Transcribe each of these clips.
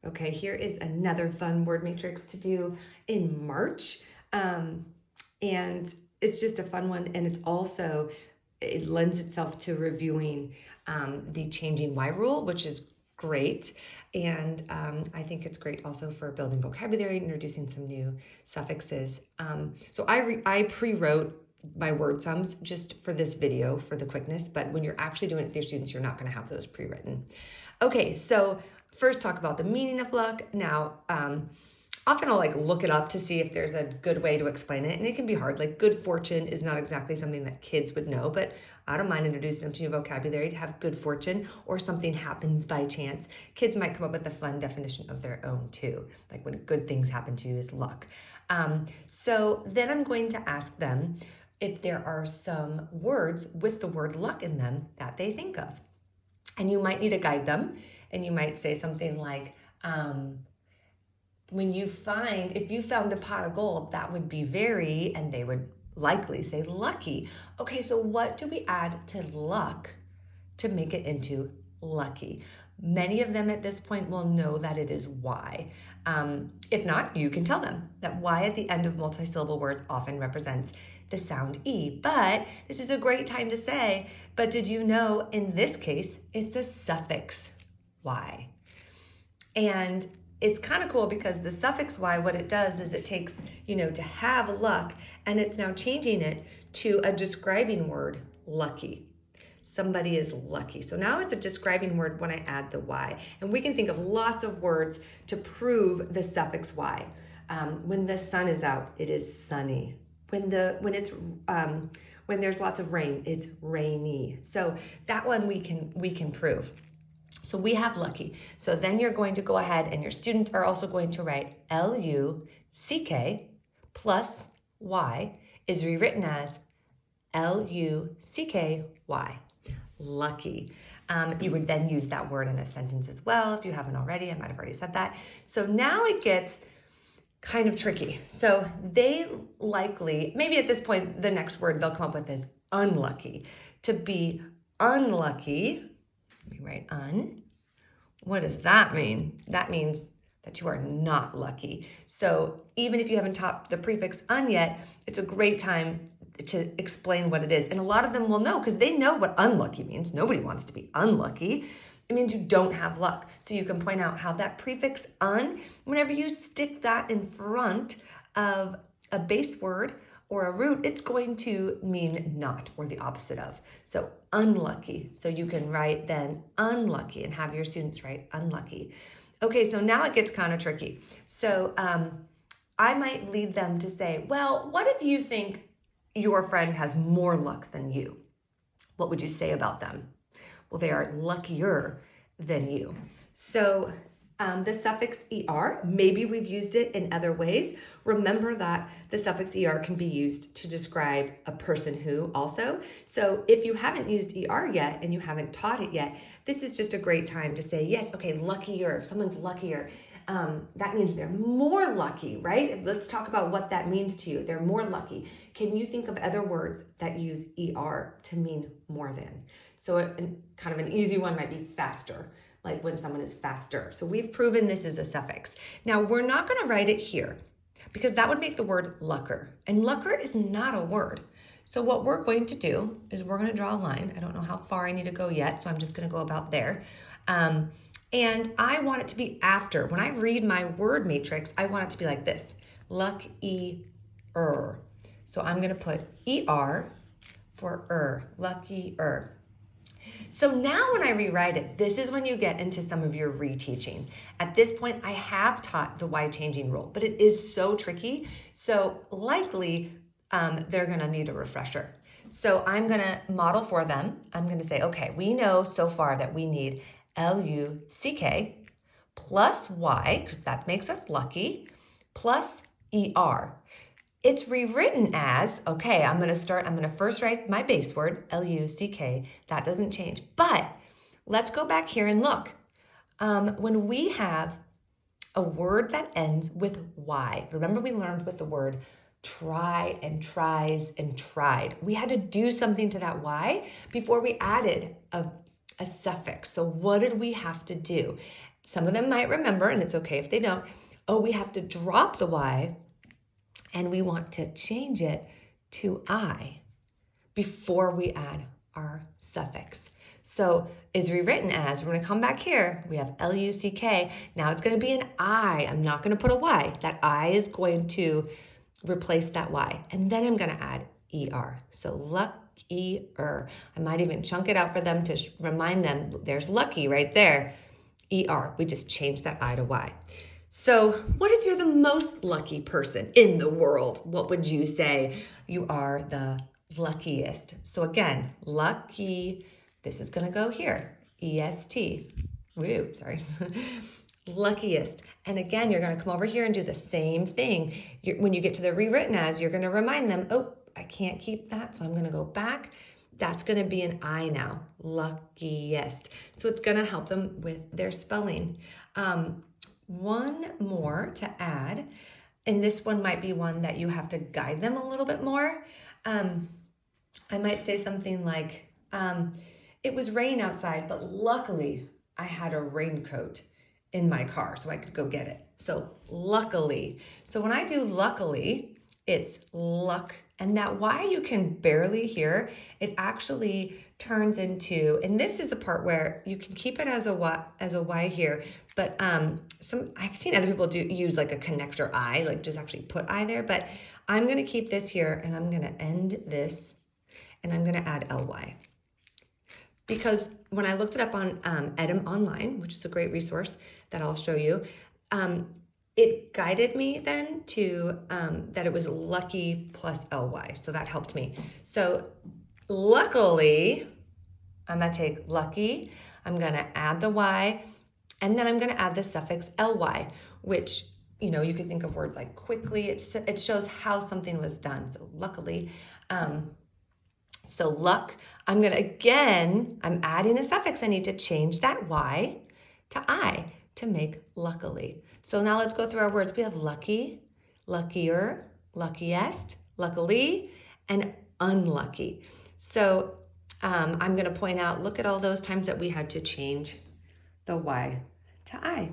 Okay, here is another fun word matrix to do in March. And it's just a fun one. And it's also, it lends itself to reviewing the changing Y rule, which is great. And I think it's great also for building vocabulary, introducing some new suffixes. So I pre-wrote my word sums just for this video for the quickness, but when you're actually doing it with your students, you're not going to have those pre-written. Okay, so first talk about the meaning of luck. Now, often I'll like look it up to see if there's a good way to explain it, and it can be hard. Like good fortune is not exactly something that kids would know, but I don't mind introducing them to new vocabulary to have good fortune, or something happens by chance. Kids might come up with a fun definition of their own too, like when good things happen to you is luck. So then I'm going to ask them if there are some words with the word luck in them that they think of. And you might need to guide them, and you might say something like, if you found a pot of gold, that would be very, and they would likely say lucky. Okay, so what do we add to luck to make it into lucky? Many of them at this point will know that it is Y. If not, you can tell them that Y at the end of multisyllable words often represents the sound E. But this is a great time to say, but did you know in this case, it's a suffix Y. And it's kind of cool because the suffix Y, what it does is it takes, to have luck, and it's now changing it to a describing word, lucky. Somebody is lucky. So now it's a describing word when I add the Y. And we can think of lots of words to prove the suffix Y. When the sun is out, it is sunny. When there's lots of rain, it's rainy. So that one we can prove. So we have lucky. So then you're going to go ahead, and your students are also going to write L-U-C-K plus Y is rewritten as L-U-C-K-Y, lucky. You would then use that word in a sentence as well if you haven't already. I might have already said that. So now it gets kind of tricky. So they likely, maybe at this point, the next word they'll come up with is unlucky. To be unlucky, let me write un. What does that mean? That means that you are not lucky. So even if you haven't taught the prefix un yet, it's a great time to explain what it is. And a lot of them will know because they know what unlucky means. Nobody wants to be unlucky. It means you don't have luck. So you can point out how that prefix un, whenever you stick that in front of a base word or a root, it's going to mean not, or the opposite of. So unlucky. So you can write then unlucky and have your students write unlucky. Okay, so now it gets kind of tricky. So I might lead them to say, well, what if you think your friend has more luck than you? What would you say about them? Well, they are luckier than you. So the suffix ER, maybe we've used it in other ways. Remember that the suffix ER can be used to describe a person who also. So if you haven't used ER yet and you haven't taught it yet, this is just a great time to say, yes, okay, luckier. If someone's luckier, that means they're more lucky, right? Let's talk about what that means to you. They're more lucky. Can you think of other words that use ER to mean more than? So kind of an easy one might be faster, like when someone is faster. So we've proven this is a suffix. Now we're not going to write it here because that would make the word lucker, and lucker is not a word. So what we're going to do is we're going to draw a line. I don't know how far I need to go yet, so I'm just going to go about there. And I want it to be after. When I read my word matrix, I want it to be like this, lucky-er. So I'm going to put ER for lucky-er. So now when I rewrite it, this is when you get into some of your reteaching. At this point, I have taught the Y changing rule, but it is so tricky. So likely they're gonna need a refresher. So I'm gonna model for them. I'm gonna say, okay, we know so far that we need L-U-C-K plus Y, because that makes us lucky, plus ER. It's rewritten as, okay, I'm gonna first write my base word, L-U-C-K, that doesn't change. But let's go back here and look. When we have a word that ends with Y, remember we learned with the word try and tries and tried. We had to do something to that Y before we added a suffix. So what did we have to do? Some of them might remember, and it's okay if they don't. Oh, we have to drop the Y, and we want to change it to I before we add our suffix. So is rewritten as, we're gonna come back here, we have L-U-C-K. Now it's gonna be an I. I'm not gonna put a Y. That I is going to replace that Y. And then I'm gonna add ER. So luckier. I might even chunk it out for them to remind them, there's lucky right there. ER, we just changed that I to Y. So what if you're the most lucky person in the world? What would you say? You are the luckiest. So again, lucky, this is gonna go here, EST. Woo, sorry. Luckiest. And again, you're gonna come over here and do the same thing. When you get to the rewritten as, you're gonna remind them, oh, I can't keep that, so I'm gonna go back. That's gonna be an I now, luckiest. So it's gonna help them with their spelling. One more to add, and this one might be one that you have to guide them a little bit more. I might say something like, it was rain outside, but luckily I had a raincoat in my car so I could go get it. So luckily. So when I do luckily, it's luck. And that Y you can barely hear, it actually turns into, and this is a part where you can keep it as a Y here, but I've seen other people use like a connector I, like just actually put I there, but I'm gonna keep this here and I'm gonna end this and I'm gonna add LY. Because when I looked it up on Edam Online, which is a great resource that I'll show you, it guided me then to that it was lucky plus ly, so that helped me. So luckily, I'm gonna take lucky, I'm gonna add the y, and then I'm gonna add the suffix ly, which, you know, you could think of words like quickly, it shows how something was done. So luckily, so luck, I'm adding a suffix. I need to change that y to I to make luckily. So now let's go through our words. We have lucky, luckier, luckiest, luckily, and unlucky. So I'm gonna point out, look at all those times that we had to change the y to I.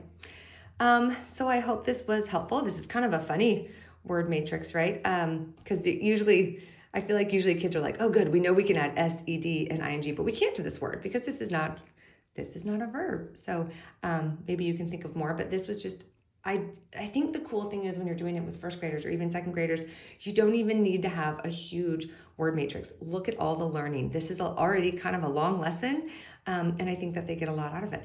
So I hope this was helpful. This is kind of a funny word matrix, right? Because I feel like usually kids are like, oh good, we know we can add S, ED, and ING, but we can't to this word because this is not a verb. So maybe you can think of more, but this was just, I think the cool thing is when you're doing it with first graders or even second graders, you don't even need to have a huge word matrix. Look at all the learning. This is already kind of a long lesson, and I think that they get a lot out of it.